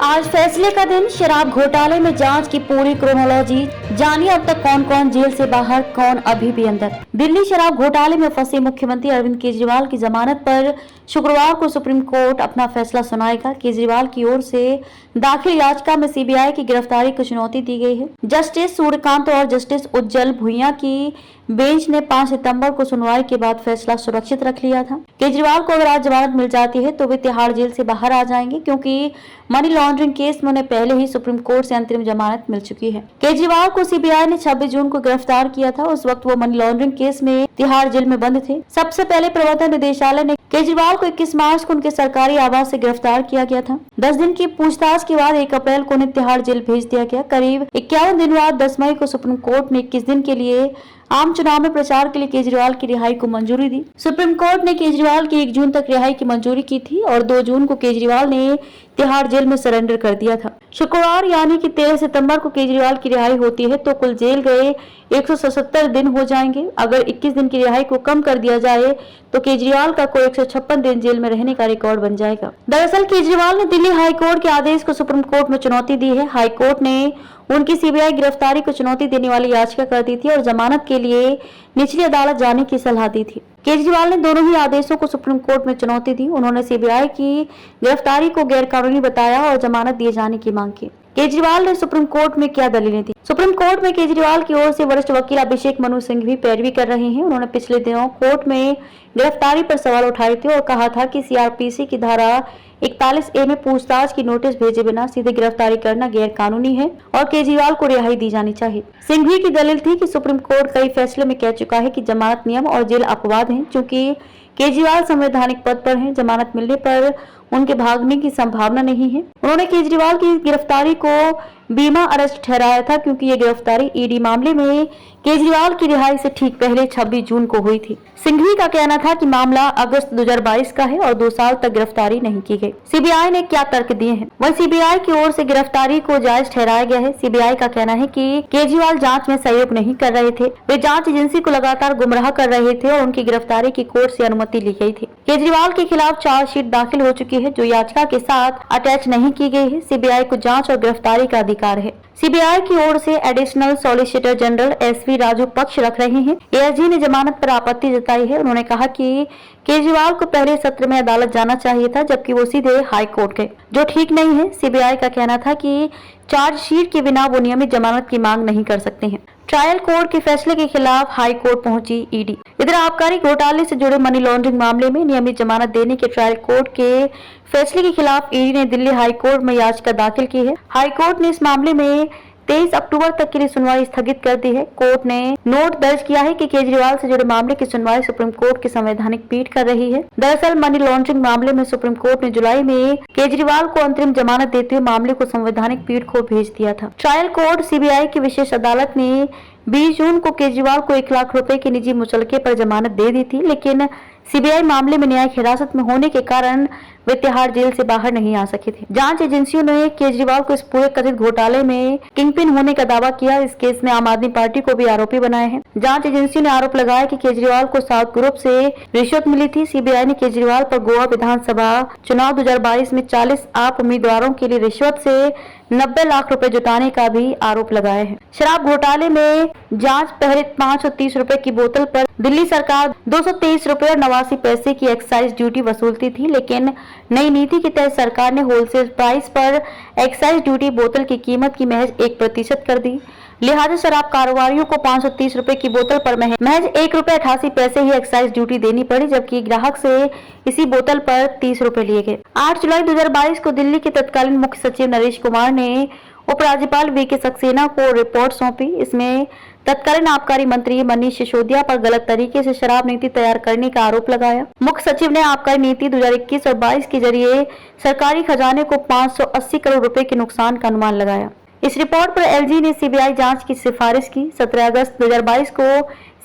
आज फैसले का दिन। शराब घोटाले में जांच की पूरी क्रोनोलॉजी जानिए। अब तक कौन कौन जेल से बाहर, कौन अभी भी अंदर। दिल्ली शराब घोटाले में फंसे मुख्यमंत्री अरविंद केजरीवाल की जमानत पर शुक्रवार को सुप्रीम कोर्ट अपना फैसला सुनाएगा। केजरीवाल की ओर से दाखिल याचिका में सीबीआई की गिरफ्तारी को चुनौती दी गई है। जस्टिस सूर्यकांत और जस्टिस उज्जवल भुइयां की बेंच ने 5 सितंबर को सुनवाई के बाद फैसला सुरक्षित रख लिया था। केजरीवाल को अगर आज जमानत मिल जाती है तो वे तिहाड़ जेल से बाहर आ जाएंगे, क्योंकि मनी लॉन्ड्रिंग केस में उन्हें पहले ही सुप्रीम कोर्ट से अंतरिम जमानत मिल चुकी है। केजरीवाल को सीबीआई ने 26 जून को गिरफ्तार किया था। उस वक्त वो मनी लॉन्ड्रिंग केस में तिहाड़ जेल में बंद थे। सबसे पहले प्रवर्तन निदेशालय ने केजरीवाल को 21 मार्च को उनके सरकारी आवास से गिरफ्तार किया गया था। 10 दिन की पूछताछ के बाद 1 अप्रैल को उन्हें तिहाड़ जेल भेज दिया गया। करीब 51 दिन बाद 10 मई को सुप्रीम कोर्ट ने 21 दिन के लिए आम चुनाव में प्रचार के लिए केजरीवाल की रिहाई को मंजूरी दी। सुप्रीम कोर्ट ने केजरीवाल की 1 जून तक रिहाई की मंजूरी की थी और 2 जून को केजरीवाल ने तिहाड़ जेल में सरेंडर कर दिया था। शुक्रवार यानी कि 13 सितंबर को केजरीवाल की रिहाई होती है तो कुल जेल गए 177 दिन हो जाएंगे। अगर 21 दिन की रिहाई को कम कर दिया जाए तो केजरीवाल का कोई 156 दिन जेल में रहने का रिकॉर्ड बन जाएगा। दरअसल केजरीवाल ने दिल्ली हाई कोर्ट के आदेश को सुप्रीम कोर्ट में चुनौती दी है। हाई कोर्ट ने उनकी सीबीआई गिरफ्तारी को चुनौती देने वाली याचिका कर दी थी और जमानत के लिए निचली अदालत जाने की सलाह दी थी। केजरीवाल ने दोनों ही आदेशों को सुप्रीम कोर्ट में चुनौती दी। उन्होंने सीबीआई की गिरफ्तारी को गैरकानूनी बताया और जमानत दिए जाने की मांग की। केजरीवाल ने सुप्रीम कोर्ट में क्या दलीलें दी? सुप्रीम कोर्ट में केजरीवाल की ओर से वरिष्ठ वकील अभिषेक मनु सिंह भी पैरवी कर रहे हैं। उन्होंने पिछले दिनों कोर्ट में गिरफ्तारी पर सवाल उठाए थे और कहा था कि सीआरपीसी की धारा 41A में पूछताछ की नोटिस भेजे बिना सीधे गिरफ्तारी करना गैर कानूनी है और केजरीवाल को रिहाई दी जानी चाहिए। सिंघवी की दलील थी कि सुप्रीम कोर्ट कई फैसले में कह चुका है कि जमानत नियम और जेल अपवाद हैं। चूंकि केजरीवाल संवैधानिक पद पर हैं, जमानत मिलने पर उनके भागने की संभावना नहीं है। उन्होंने केजरीवाल की गिरफ्तारी को बीमा अरेस्ट ठहराया था, क्योंकि ये गिरफ्तारी ईडी मामले में केजरीवाल की रिहाई से ठीक पहले 26 जून को हुई थी। सिंघवी का कहना था कि मामला अगस्त 2022 का है और 2 साल तक गिरफ्तारी नहीं की गई। सीबीआई ने क्या तर्क दिए हैं? वहीं सीबीआई की ओर से गिरफ्तारी को जायज ठहराया गया है। सीबीआई का कहना है कि केजरीवाल जांच में सहयोग नहीं कर रहे थे। वे जांच एजेंसी को लगातार गुमराह कर रहे थे और उनकी गिरफ्तारी की कोर्ट से अनुमति ली गई थी। केजरीवाल के खिलाफ चार्जशीट दाखिल हो चुकी है जो याचिका के साथ अटैच नहीं की गई है। सीबीआई को जांच और गिरफ्तारी का अधिकार है। सीबीआई की ओर से additional solicitor general S V Raju पक्ष रख रहे हैं। एएसजी ने जमानत पर आपत्ति जताई है। उन्होंने कहा कि केजरीवाल को पहले सत्र में अदालत जाना चाहिए था, जबकि वो सीधे हाई कोर्ट गए, जो ठीक नहीं है। सीबीआई का कहना था कि चार्जशीट के बिना वो नियमित जमानत की मांग नहीं कर सकते हैं। ट्रायल कोर्ट के फैसले के खिलाफ हाई कोर्ट पहुंची ईडी। इधर आबकारी घोटाले से जुड़े मनी लॉन्ड्रिंग मामले में नियमित जमानत देने के ट्रायल कोर्ट के फैसले के खिलाफ ईडी ने दिल्ली हाई कोर्ट में याचिका दाखिल की है। हाई कोर्ट ने इस मामले में 23 अक्टूबर तक के लिए सुनवाई स्थगित कर दी है। कोर्ट ने नोट दर्ज किया है कि केजरीवाल से जुड़े मामले की सुनवाई सुप्रीम कोर्ट की संवैधानिक पीठ कर रही है। दरअसल मनी लॉन्ड्रिंग मामले में सुप्रीम कोर्ट ने जुलाई में केजरीवाल को अंतरिम जमानत देते हुए मामले को संवैधानिक पीठ को भेज दिया था। ट्रायल कोर्ट सीबीआई की विशेष अदालत ने 20 जून को केजरीवाल को 1 लाख रुपए के निजी मुचलके पर जमानत दे दी थी, लेकिन सीबीआई मामले में न्यायिक हिरासत में होने के कारण वे तिहाड़ जेल से बाहर नहीं आ सके थे। जांच एजेंसियों ने केजरीवाल को इस पूरे कथित घोटाले में किंगपिन होने का दावा किया। इस केस में आम आदमी पार्टी को भी आरोपी बनाए हैं। जांच एजेंसियों ने आरोप लगाया कि केजरीवाल को साउथ ग्रुप से रिश्वत मिली थी। सीबीआई ने केजरीवाल पर गोवा विधानसभा चुनाव 2022 में 40 आप उम्मीदवारों के लिए रिश्वत से 90 लाख रुपए जुटाने का भी आरोप लगाया है। शराब घोटाले में जांच पहले 530 रुपए की बोतल पर दिल्ली सरकार 223 रुपए और 89 पैसे की एक्साइज ड्यूटी वसूलती थी, लेकिन नई नीति के तहत सरकार ने होलसेल प्राइस पर एक्साइज ड्यूटी बोतल की कीमत की महज 1% कर दी। लिहाजा शराब कारोबारियों को 530 रुपए की बोतल पर महज 1 रुपए 88 पैसे ही एक्साइज ड्यूटी देनी पड़ी, जबकि ग्राहक से इसी बोतल पर 30 रुपए लिए गए। 8 जुलाई 2022 को दिल्ली के तत्कालीन मुख्य सचिव नरेश कुमार ने उपराज्यपाल वीके सक्सेना को रिपोर्ट सौंपी। इसमें तत्कालीन आबकारी मंत्री मनीष सिसोदिया पर गलत तरीके से शराब नीति तैयार करने का आरोप लगाया। मुख्य सचिव ने आबकारी नीति 2021 और 22 के जरिए सरकारी खजाने को 580 करोड़ रुपए के नुकसान का अनुमान लगाया। इस रिपोर्ट पर एलजी ने सीबीआई जांच की सिफारिश की। 17 अगस्त 2022 को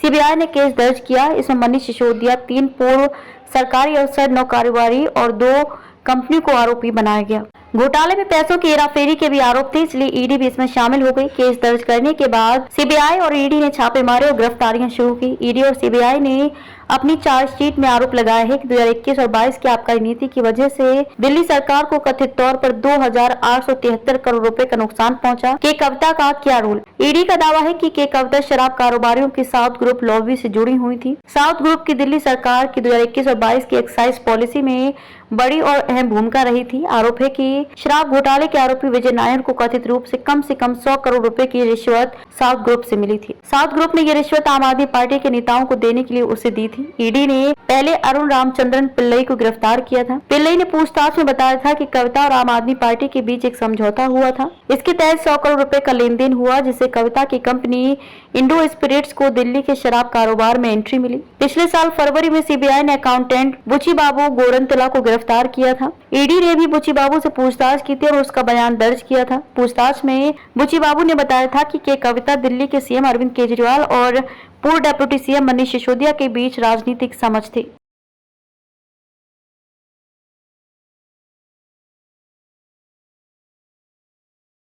सीबीआई ने केस दर्ज किया। इसमें मनीष सिसोदिया, 3 पूर्व सरकारी अफसर, 9 कारोबारी और 2 कंपनी को आरोपी बनाया गया। घोटाले में पैसों की हेराफेरी के भी आरोप थे, इसलिए ईडी भी इसमें शामिल हो गई। केस दर्ज करने के बाद सीबीआई और ईडी ने छापे मारे और गिरफ्तारियां शुरू की। ईडी और सीबीआई ने अपनी चार्जशीट में आरोप लगाया है कि 2021 और 22 की आबकारी नीति की वजह से दिल्ली सरकार को कथित तौर पर 2,873 करोड़ रुपए का नुकसान पहुंचा। के कविता का क्या रोल? ईडी का दावा है कि के कविता शराब कारोबारियों की साउथ ग्रुप लॉबी से जुड़ी हुई थी। साउथ ग्रुप की दिल्ली सरकार की 2021 और 22 की एक्साइज पॉलिसी में बड़ी और अहम भूमिका रही थी। आरोप है कि शराब घोटाले के आरोपी विजय नायर को कथित रूप से कम 100 करोड़ रुपए की रिश्वत साउथ ग्रुप से मिली थी। साउथ ग्रुप ने यह रिश्वत आम आदमी पार्टी के नेताओं को देने के लिए उसे दी थी। ईडी ने पहले अरुण रामचंद्रन पिल्लई को गिरफ्तार किया था। पिल्लई ने पूछताछ में बताया था कि कविता और आम आदमी पार्टी के बीच एक समझौता हुआ था। इसके तहत 100 करोड़ रुपए का लेन देन हुआ, जिससे कविता की कंपनी इंडो स्पिरिट्स को दिल्ली के शराब कारोबार में एंट्री मिली। पिछले साल फरवरी में सीबीआई ने अकाउंटेंट बुची बाबू गोरंतला को गिरफ्तार किया था। ईडी ने भी बुची बाबू से पूछताछ की थी और उसका बयान दर्ज किया था। पूछताछ में बुची बाबू ने बताया था कि के कविता दिल्ली के सीएम अरविंद केजरीवाल और पूर्व डिप्टी सीएम मनीष सिसोदिया के बीच राजनीतिक समझ थी।